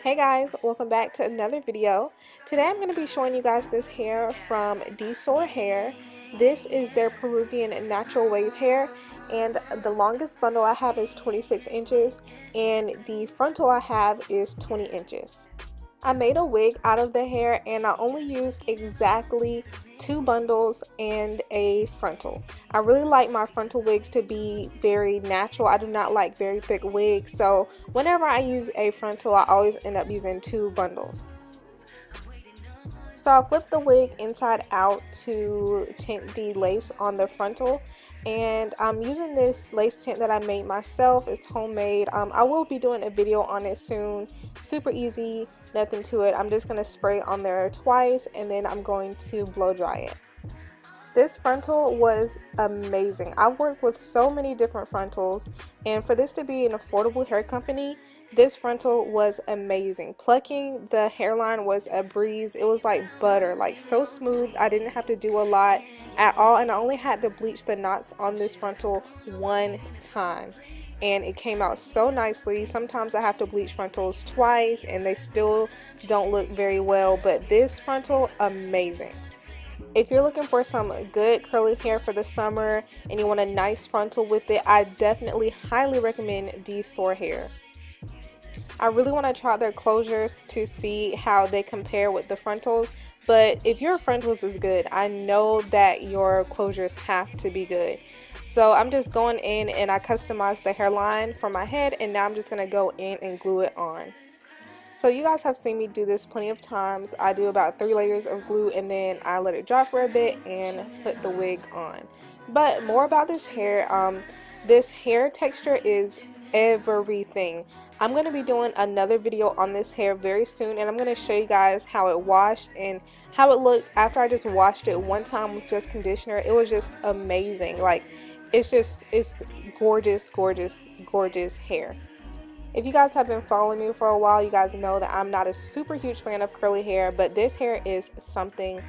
Hey guys, welcome back to another video. Today I'm going to be showing you guys this hair from DSoar hair. This is their Peruvian natural wave hair, and the longest bundle I have is 26 inches and the frontal I have is 20 inches. I made a wig out of the hair and I only used exactly 2 bundles and a frontal. I really like my frontal wigs to be very natural. I do not like very thick wigs, so whenever I use a frontal I always end up using 2 bundles. So I flipped the wig inside out to tint the lace on the frontal, and I'm using this lace tint that I made myself. It's homemade. I will be doing a video on it soon. Super easy, nothing to it. I'm just going to spray on there twice and then I'm going to blow dry it. This frontal was amazing. I've worked with so many different frontals, and for this to be an affordable hair company, this frontal was amazing. Plucking the hairline was a breeze. It was like butter, like so smooth. I didn't have to do a lot at all, and I only had to bleach the knots on this frontal one time and it came out so nicely. Sometimes I have to bleach frontals twice and they still don't look very well, but this frontal, amazing. If you're looking for some good curly hair for the summer and you want a nice frontal with it, I definitely highly recommend DSoar hair. I really want to try out their closures to see how they compare with the frontals, but if your frontals is good, I know that your closures have to be good. So I'm just going in and I customized the hairline for my head, and now I'm just going to go in and glue it on. So you guys have seen me do this plenty of times. I do about 3 layers of glue and then I let it dry for a bit and put the wig on. But more about this hair texture is everything. I'm going to be doing another video on this hair very soon, and I'm going to show you guys how it washed and how it looks after I just washed it one time with just conditioner. It was just amazing. Like, it's gorgeous, gorgeous, gorgeous hair. If you guys have been following me for a while, you guys know that I'm not a super huge fan of curly hair, but this hair is something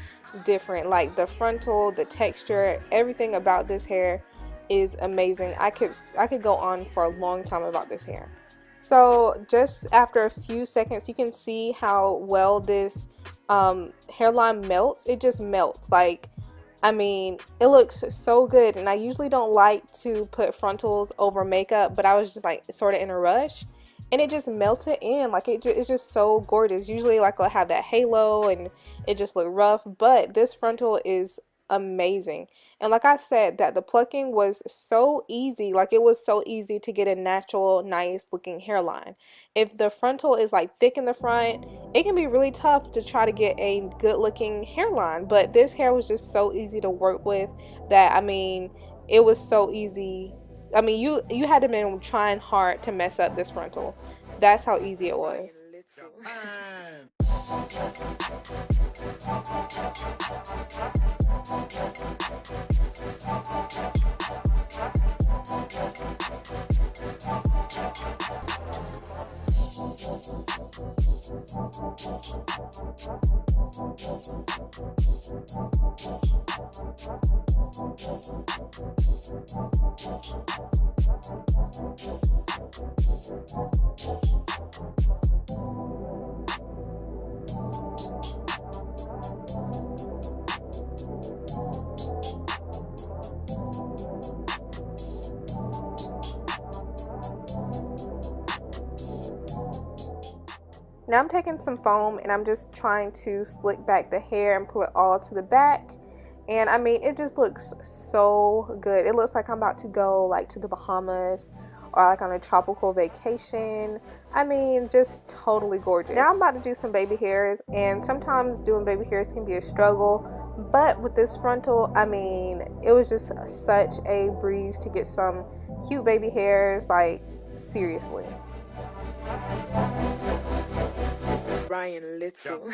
different. Like the frontal, the texture, everything about this hair is amazing. I could go on for a long time about this hair. So just after a few seconds, you can see how well this hairline melts. It just melts. Like, I mean, it looks so good, and I usually don't like to put frontals over makeup, but I was just like sort of in a rush, and it just melted in. Like, it's just so gorgeous. Usually like I'll have that halo and it just look rough, but this frontal is amazing. And like I said, that the plucking was so easy. Like, it was so easy to get a natural, nice looking hairline. If the frontal is like thick in the front, it can be really tough to try to get a good looking hairline, but this hair was just so easy to work with that, I mean, it was so easy. I mean, you had to been trying hard to mess up this frontal. That's how easy it was. Now I'm taking some foam and I'm just trying to slick back the hair and pull it all to the back. And I mean, it just looks so good. It looks like I'm about to go like to the Bahamas or like on a tropical vacation. I mean, just totally gorgeous. Now I'm about to do some baby hairs, and sometimes doing baby hairs can be a struggle, but with this frontal, I mean, it was just such a breeze to get some cute baby hairs. Like, seriously. Ryan Little.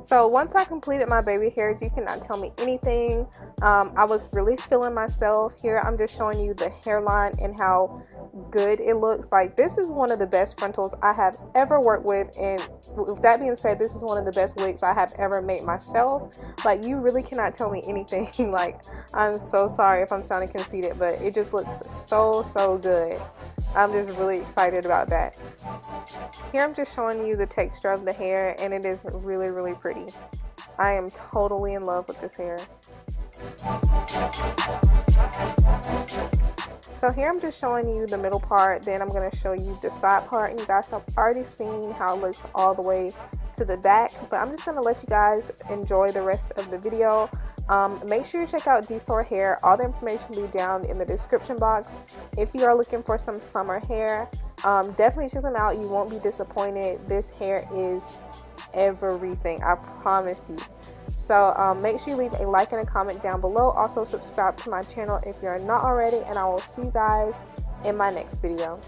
So once I completed my baby hairs, you cannot tell me anything. I was really feeling myself. Here I'm just showing you the hairline and how good it looks. Like, this is one of the best frontals I have ever worked with, and with that being said, this is one of the best wigs I have ever made myself. Like, you really cannot tell me anything. Like, I'm so sorry if I'm sounding conceited, but it just looks so good. I'm just really excited about that. Here I'm just showing you the texture of the hair, and it is really pretty. I am totally in love with this hair. So here I'm just showing you the middle part, then I'm going to show you the side part, and you guys have already seen how it looks all the way to the back, but I'm just going to let you guys enjoy the rest of the video. Make sure you check out DSoar hair. All the information will be down in the description box. If you are looking for some summer hair, definitely check them out. You won't be disappointed. This hair is everything, I promise you. So make sure you leave a like and a comment down below. Also subscribe to my channel if you're not already, and I will see you guys in my next video.